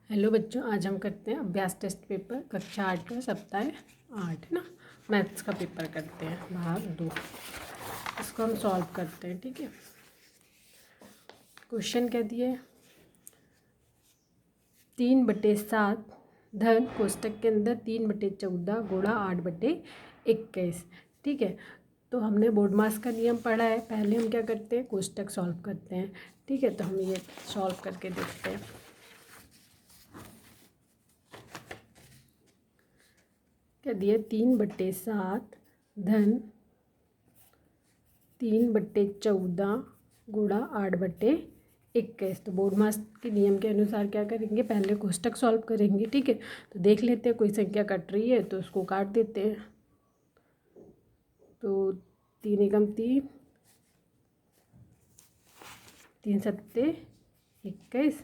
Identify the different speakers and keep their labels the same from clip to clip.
Speaker 1: Hello बच्चों, आज हम करते हैं अभ्यास टेस्ट पेपर कक्षा 8 का सप्ताह 8 है ना। मैथ्स का पेपर करते हैं भाग 2। इसको हम सॉल्व करते हैं, ठीक है। क्वेश्चन क्या दिए, 3/7 धन कोष्टक के अंदर 3/14 गुणा 8/21, ठीक है। तो हमने बोर्ड मास का नियम पढ़ा है। पहले हम क्या करते हैं, कोष्टक सॉल्व करते हैं, ठीक है। तो हम ये सॉल्व करके देखते हैं। क्या दिया, 3/7 धन 3/14 गुणा 8/21। तो बोर्ड मास के नियम के अनुसार क्या करेंगे, पहले कोष्टक सॉल्व करेंगे, ठीक है। तो देख लेते हैं कोई संख्या कट रही है तो उसको काट देते हैं। तो 3 एकम 3, 3 सत्ते 21,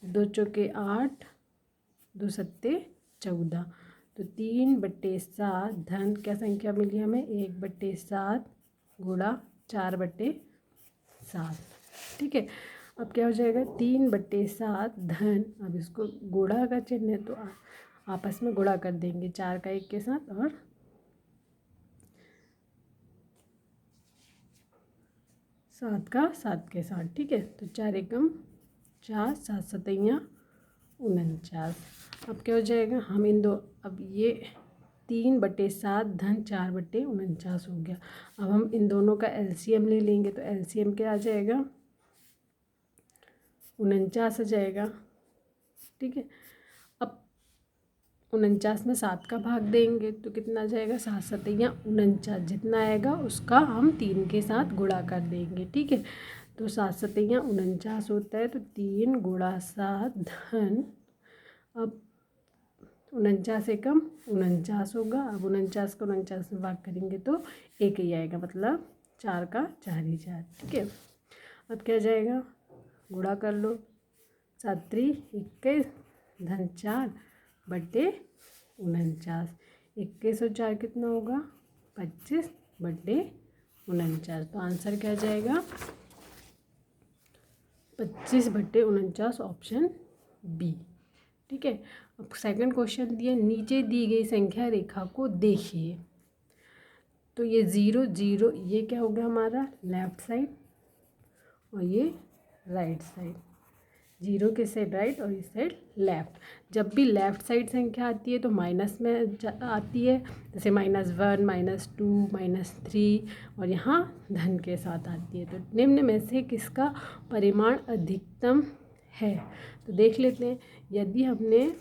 Speaker 1: 2 चौके 8, 2 सत्ते 14। तो 3/7 धन क्या संख्या मिली हमें, 1/7 गुणा 4/7, ठीक है। अब क्या हो जाएगा, 3/7 धन, अब इसको गुणा का चिन्ह है तो आपस में गुणा कर देंगे, 4 का 1 के साथ और 7 का 7 के साथ, ठीक है। तो 4 एकम 4, 7 सतैया 49। अब क्या हो जाएगा, हम इन दो, अब ये 3/7 धन 4/49 हो गया। अब हम इन दोनों का एलसीएम ले लेंगे। तो एलसीएम क्या आ जाएगा, 49 आ जाएगा, ठीक है। अब 49 में 7 का भाग देंगे तो कितना आ जाएगा, 7 सतैया 49। जितना आएगा उसका हम 3 के साथ गुणा कर देंगे, ठीक है। तो 7 सतैया 49 होता है, तो 3 गुणा 7 धन, अब 49 एकम 49 होगा। अब 49 को 49 में भाग करेंगे तो 1 ही आएगा, मतलब 4 का 4 ही 4, ठीक है। अब क्या जाएगा, गुणा कर लो, 7 3 21 धन 4/49। 21 और 4 कितना होगा, 25/49। तो आंसर क्या जाएगा, 25/49, ऑप्शन बी, ठीक है। अब सेकंड क्वेश्चन दिया, नीचे दी गई संख्या रेखा को देखिए। तो ये 0 0, ये क्या हो गया हमारा लेफ्ट साइड और ये राइट साइड। 0 किस साइड, राइट, और इस साइड लेफ्ट। जब भी लेफ्ट साइड संख्या आती है तो माइनस में आती है, जैसे -1 -2 -3, और यहाँ धन के साथ आती है। तो निम्न में से किसका परिमाण अधिकतम है। तो देख लेते हैं, यदि हमने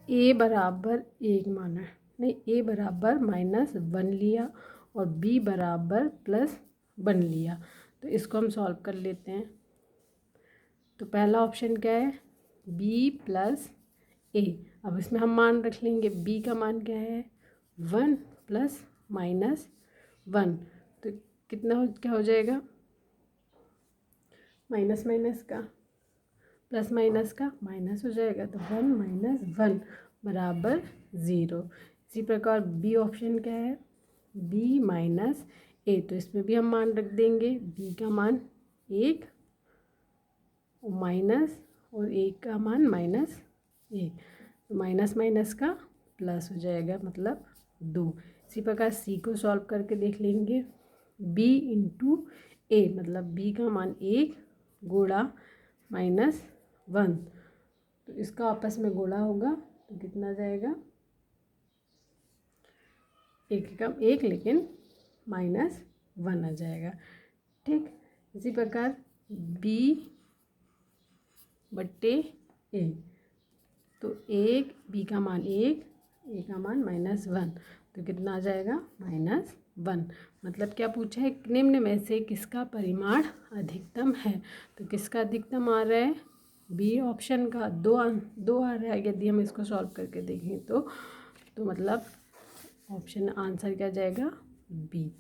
Speaker 1: a बराबर 1 माना, नहीं, a बराबर -1 लिया और b बराबर +1 लिया, तो इसको हम सॉल्व कर लेते हैं। तो पहला ऑप्शन क्या है, b + a। अब इसमें हम मान रख लेंगे, b का मान क्या है, 1 + -1। तो क्या हो जाएगा, माइनस माइनस का प्लस माइनस का माइनस हो जाएगा, तो 1 - 1 बराबर 0। इसी प्रकार बी ऑप्शन क्या है, b - a। तो इसमें भी हम मान रख देंगे, b का मान 1 और माइनस, और a का मान -1। तो माइनस माइनस का प्लस हो जाएगा, मतलब 2। इसी प्रकार c को सॉल्व करके देख लेंगे, b × a, मतलब b का मान 1 गुणा -1। तो इसका आपस में गुणा होगा तो कितना जाएगा, 1 एकम 1, लेकिन -1 आ जाएगा, ठीक। इसी प्रकार b/a, तो 1, b का मान 1, a का मान -1, तो कितना आ जाएगा, -1। मतलब क्या पूछा है, निम्न में से किसका परिमाण अधिकतम है। तो किसका अधिकतम आ रहा है, बी ऑप्शन का 2 आ रहा है। यदि हम इसको सॉल्व करके देखें तो मतलब ऑप्शन आंसर क्या जाएगा, बी।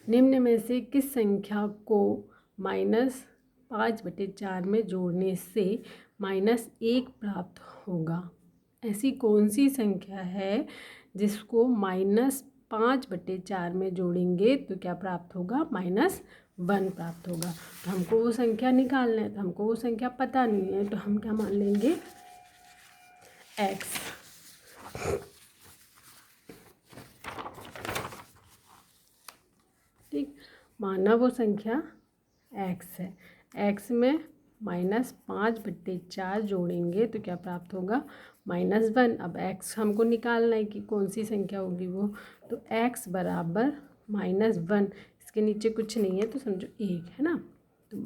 Speaker 1: निम्न में से किस संख्या को -5/4 में जोड़ने से -1 प्राप्त होगा। ऐसी कौन सी संख्या है जिसको 5/4 में जोड़ेंगे तो क्या प्राप्त होगा, -1 प्राप्त होगा। तो हमको वो संख्या निकालना है, तो हमको वो संख्या पता नहीं है, तो हम क्या मान लेंगे, x। ठीक, माना वो संख्या x है, x में -5/4 जोड़ेंगे तो क्या प्राप्त होगा, -1। अब x हमको निकालना है कि कौन सी संख्या होगी वो, तो x बराबर -1, इसके नीचे कुछ नहीं है तो समझो 1 है ना, तो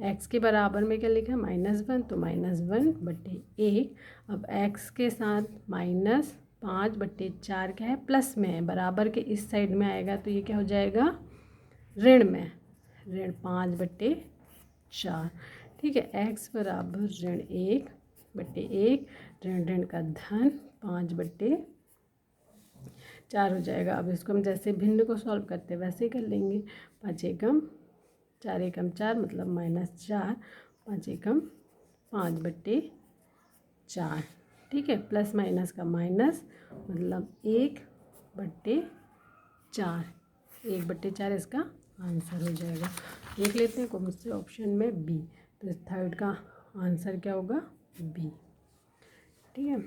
Speaker 1: -x के बराबर में क्या लिखा है, -1, तो -1/1। अब x के साथ -5/4 क्या है, प्लस में है, बराबर के इस साइड में आएगा तो ये क्या हो जाएगा, ऋण में, ऋण 5/4। ठीक है, x बराबर ऋण 1/1, ऋण ऋण का धन 5/4 हो जाएगा। अब इसको हम जैसे भिन्न को सॉल्व करते हैं वैसे ही कर लेंगे। 5 एकम 4 एकम 4 मतलब -4, 5 एकम 5/4। ठीक है, प्लस माइनस का माइनस मतलब 1/4, 1/4 इसका आंसर हो जाएगा। देख लेते हैं कौन से ऑप्शन में, बी। तो इस थर्ड का आंसर क्या होगा, बी। ठीक है,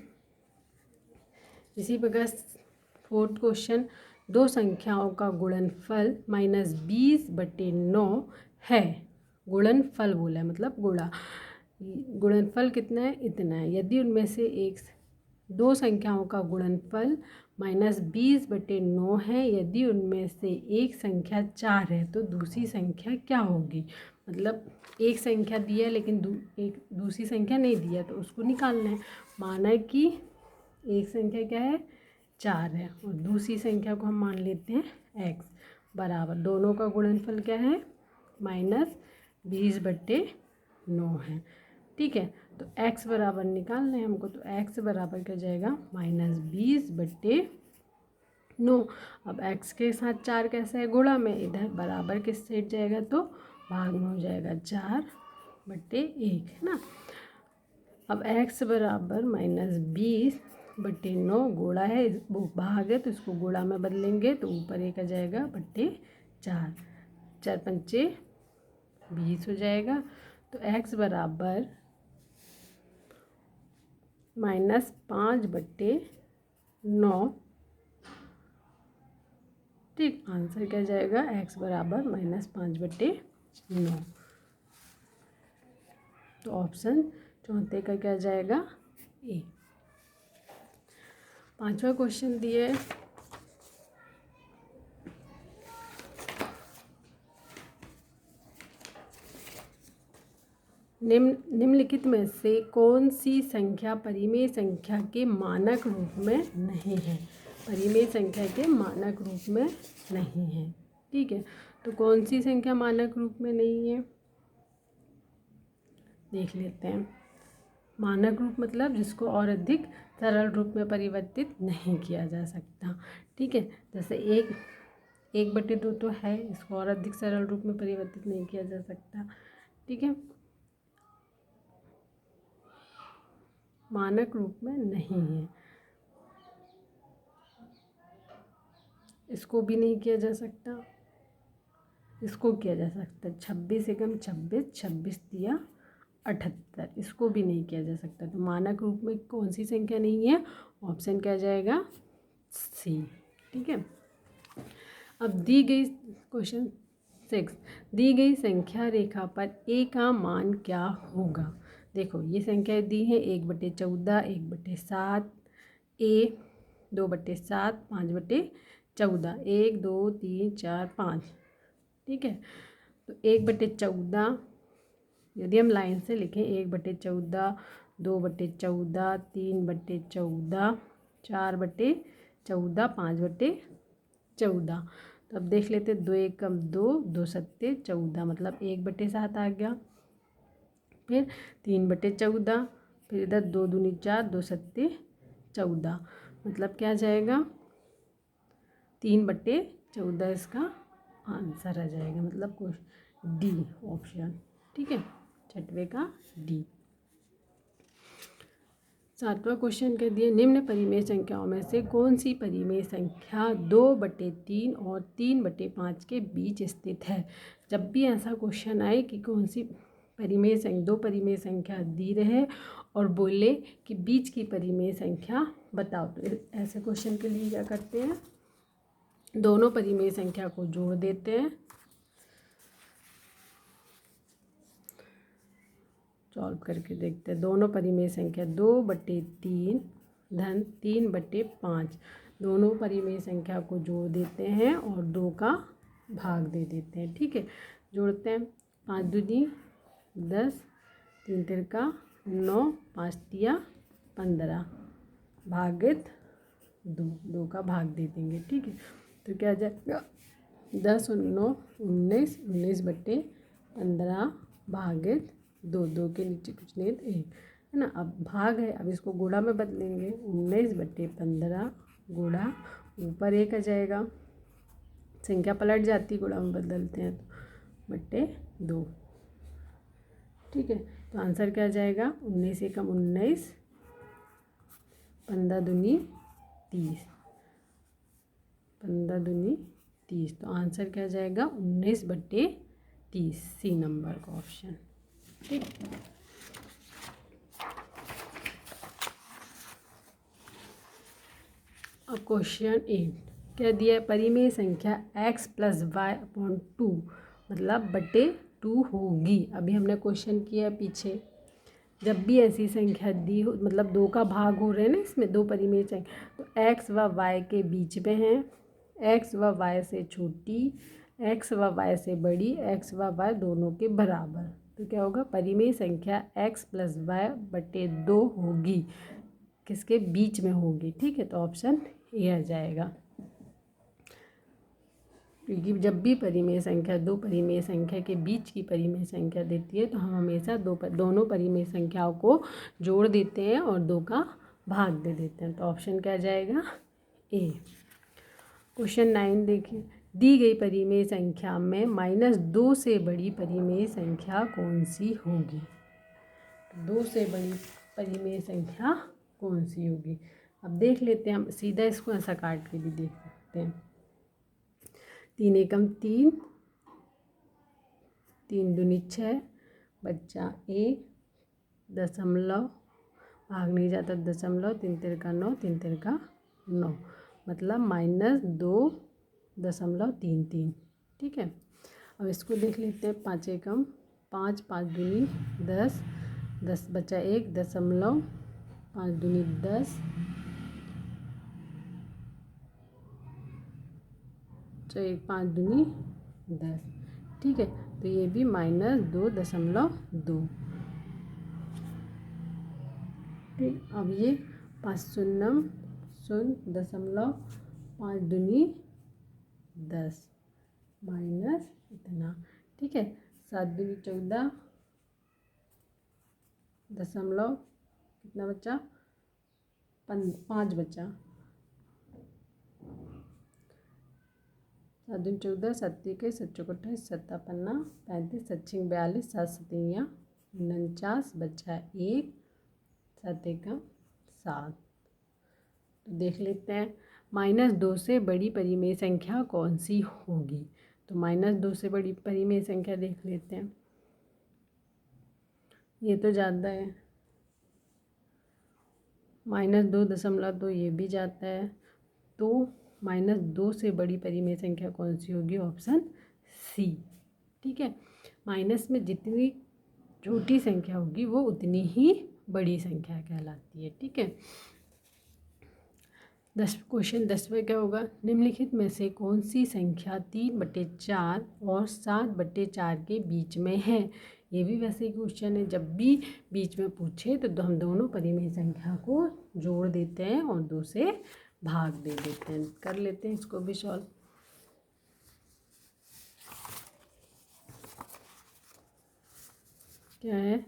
Speaker 1: इसी प्रकार फोर्थ क्वेश्चन, दो संख्याओं का गुणनफल -20/9 है। गुणनफल बोला है मतलब गुणा, गुणनफल कितना है, इतना है। यदि उनमें से दो संख्याओं का गुणनफल -20/9 है, यदि उनमें से एक संख्या 4 है तो दूसरी संख्या क्या होगी। मतलब एक संख्या दी है लेकिन एक दूसरी संख्या नहीं दी है, तो उसको निकालना है। माना कि एक संख्या क्या है, 4 है, और दूसरी संख्या को हम मान लेते हैं x, बराबर दोनों का गुणनफल क्या है, -20/9 है। ठीक है, तो x बराबर निकालना है हमको, तो x बराबर क्या जाएगा, -20/9। अब x के साथ 4 कैसे है, गुणा में, इधर बराबर किस साइड जाएगा तो भाग में हो जाएगा, 4/1 है ना। अब x बराबर -20/9 गुणा है, वो भाग है तो इसको गुणा में बदलेंगे तो ऊपर एक आ जाएगा /4, 4 पंचे 20 हो जाएगा। तो x बराबर -5/9। ठीक, आंसर क्या जाएगा, x बराबर -5/9। तो ऑप्शन चौथे का क्या जाएगा, ए। पांचवा क्वेश्चन दिए, निम्नलिखित में से कौन सी संख्या परिमेय संख्या के मानक रूप में नहीं है, परिमेय संख्या के मानक रूप में नहीं है। ठीक है, तो कौन सी संख्या मानक रूप में नहीं है, देख लेते हैं। मानक रूप मतलब जिसको और अधिक सरल रूप में परिवर्तित नहीं किया जा सकता। ठीक है, जैसे 1/2 तो है, इसको और अधिक सरल रूप में परिवर्तित नहीं किया जा सकता। ठीक है, मानक रूप में नहीं है, इसको भी नहीं किया जा सकता, इसको किया जा सकता है। 26 एकम 26, 26 दिया 78, इसको भी नहीं किया जा सकता। तो मानक रूप में कौन सी संख्या नहीं है, ऑप्शन क्या जाएगा, सी। ठीक है, अब दी गई क्वेश्चन 6, दी गई संख्या रेखा पर a का मान क्या होगा। देखो ये संख्या दी है, 1/14, 1/7, a 2/7, 5/14, 1 2 3 4 5। ठीक है, तो 1/14 यदि हम लाइन से लिखें, 1/14, 2/14, 3/14, 4/14, 5/14। तो अब देख लेते, 2 एकम 2, 2 सत्ते 14, मतलब 1/7 आ गया। फिर 3/14, फिर इधर 2 दूनी 4, 2 सत्ते 14, मतलब क्या जाएगा, 3/14 इसका आंसर आ जाएगा, मतलब क्वेश्चन डी ऑप्शन। ठीक है, छठवें का डी। 7वां क्वेश्चन कह दिया, निम्न परिमेय संख्याओं में से कौन सी परिमेय संख्या 2/3 और 3/5 के बीच स्थित है। जब भी ऐसा क्वेश्चन आए कि कौन सी दो परिमेय संख्या दी रहे और बोले कि बीच की परिमेय संख्या बताओ, तो ऐसे क्वेश्चन के लिए क्या करते हैं, दोनों परिमेय संख्या को जोड़ देते हैं। सॉल्व करके देखते हैं। दोनों परिमेय संख्या 2/3 धन 3/5, दोनों परिमेय संख्या को जोड़ देते हैं और 2 का भाग दे देते हैं। ठीक है, जोड़ते हैं। 5 दूनी 10, 3 तिरका 9, 5 तिया 15, भागित 2 का भाग दे देंगे। ठीक है, तो क्या आ जाएगा, 10 और 9 19, 19/15 भागित 2 के नीचे कुछ नहीं तो 1 है ना। अब भाग है, अब इसको गुणा में बदलेंगे। 19/15 गुणा ऊपर 1 आ जाएगा, संख्या पलट जाती गुणा में बदलते हैं तो /2। ठीक है, तो आंसर क्या आ जाएगा, 19 एकम 19, 15 दूनी 30, 15 दूनी 30, तो आंसर क्या आ जाएगा 19/30, सी नंबर का ऑप्शन। ठीक, अब क्वेश्चन 8 क्या दिया है, परिमेय संख्या x + y/2 मतलब /2 होगी। अभी हमने क्वेश्चन किया पीछे, जब भी ऐसी संख्या दी हो, मतलब 2 का भाग हो रहे हैं ना इसमें, दो परिमेय संख्या, तो x व y के बीच में है, x व y से छोटी, x व y से बड़ी, x व y दोनों के बराबर, तो क्या होगा, परिमेय संख्या x + y/2 होगी, किसके बीच में होगी। ठीक है, तो ऑप्शन ए आ जाएगा, क्योंकि जब भी परिमेय संख्या दो परिमेय संख्या के बीच की परिमेय संख्या देती है तो हम हमेशा दोनों परिमेय संख्याओं को जोड़ देते हैं और 2 का भाग दे देते हैं, तो ऑप्शन क्या आ जाएगा, ए। क्वेश्चन 9 देखिए, दी गई परिमेय संख्या में -2 से बड़ी परिमेय संख्या कौन सी होगी। 2 से बड़ी परिमेय संख्या कौन सी होगी, अब देख लेते हैं। हम सीधा इसको ऐसा काट के भी देख सकते हैं। 3 एकम 3, 3 दूनी 6, बच्चा 1, दशमलव भाग नहीं जाता दशमलव, 3 तिरका 9, 3 तिरका 9, मतलब -2.33। ठीक है, अब इसको देख लेते हैं। 5 एकम 5, 5 दूनी 10, 10 बचा 1, दशमलव 5 दूनी 10, 5 दूनी 10। ठीक है, तो ये भी -2.2। ठीक, अब ये 5 शून्यम 0.5 दूनी 10 माइनस इतना। ठीक है, 7 दूनी 14, दशमलव कितना बचा, 5 बचा, 7 दूनी 14, 7 के 7 चौक 28, 7 पन्ना 35, 7 छिंग 42, 7 सतियाँ 49, बचा 1, 7 एकम 7। तो देख लेते हैं, -2 से बड़ी परिमेय संख्या कौन सी होगी, तो -2 से बड़ी परिमेय संख्या देख लेते हैं। ये तो ज़्यादा है, -2.2, ये भी जाता है, तो -2 से बड़ी परिमेय संख्या कौन सी होगी, ऑप्शन सी। ठीक है, माइनस में जितनी छोटी संख्या होगी वो उतनी ही बड़ी संख्या कहलाती है। ठीक है, क्वेश्चन 10वें क्या होगा, निम्नलिखित में से कौन सी संख्या 3/4 और 7/4 के बीच में है। ये भी वैसे ही क्वेश्चन है, जब भी बीच में पूछे तो हम दोनों परिमेय संख्या को जोड़ देते हैं और 2 से भाग दे देते हैं। कर लेते हैं इसको भी सॉल्व। क्या है,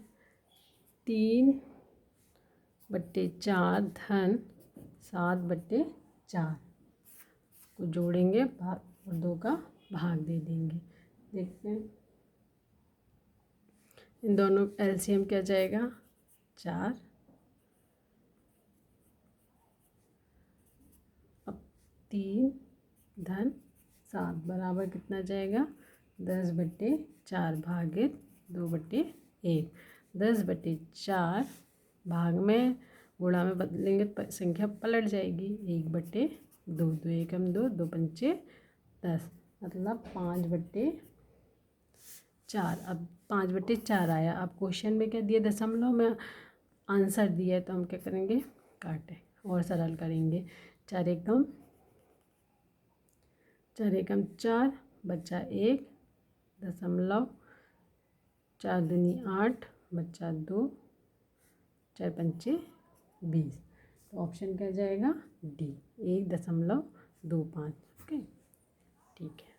Speaker 1: 3/4 धन 7/4 को जोड़ेंगे भाग और 2 का भाग दे देंगे। देखते हैं, इन दोनों एलसीएम क्या जाएगा, 4, 3 धन 7 बराबर कितना जाएगा 10/4 भागित 2/1। 10/4 भाग में गुणा में बदलेंगे तो संख्या पलट जाएगी 1/2। 2 एकम 2, 2 पंचे 10 मतलब 5/4। अब 5/4 आया। अब क्वेश्चन में क्या दिया दशमलव में आंसर दिया है तो हम क्या करेंगे काटें और सरल करेंगे। 4 एकम 4 बचा 1 दशमलव 4 दूनी 8 बचा 2 4 पंचे 20। तो ऑप्शन क्या जाएगा डी 1.25। ओके ठीक है।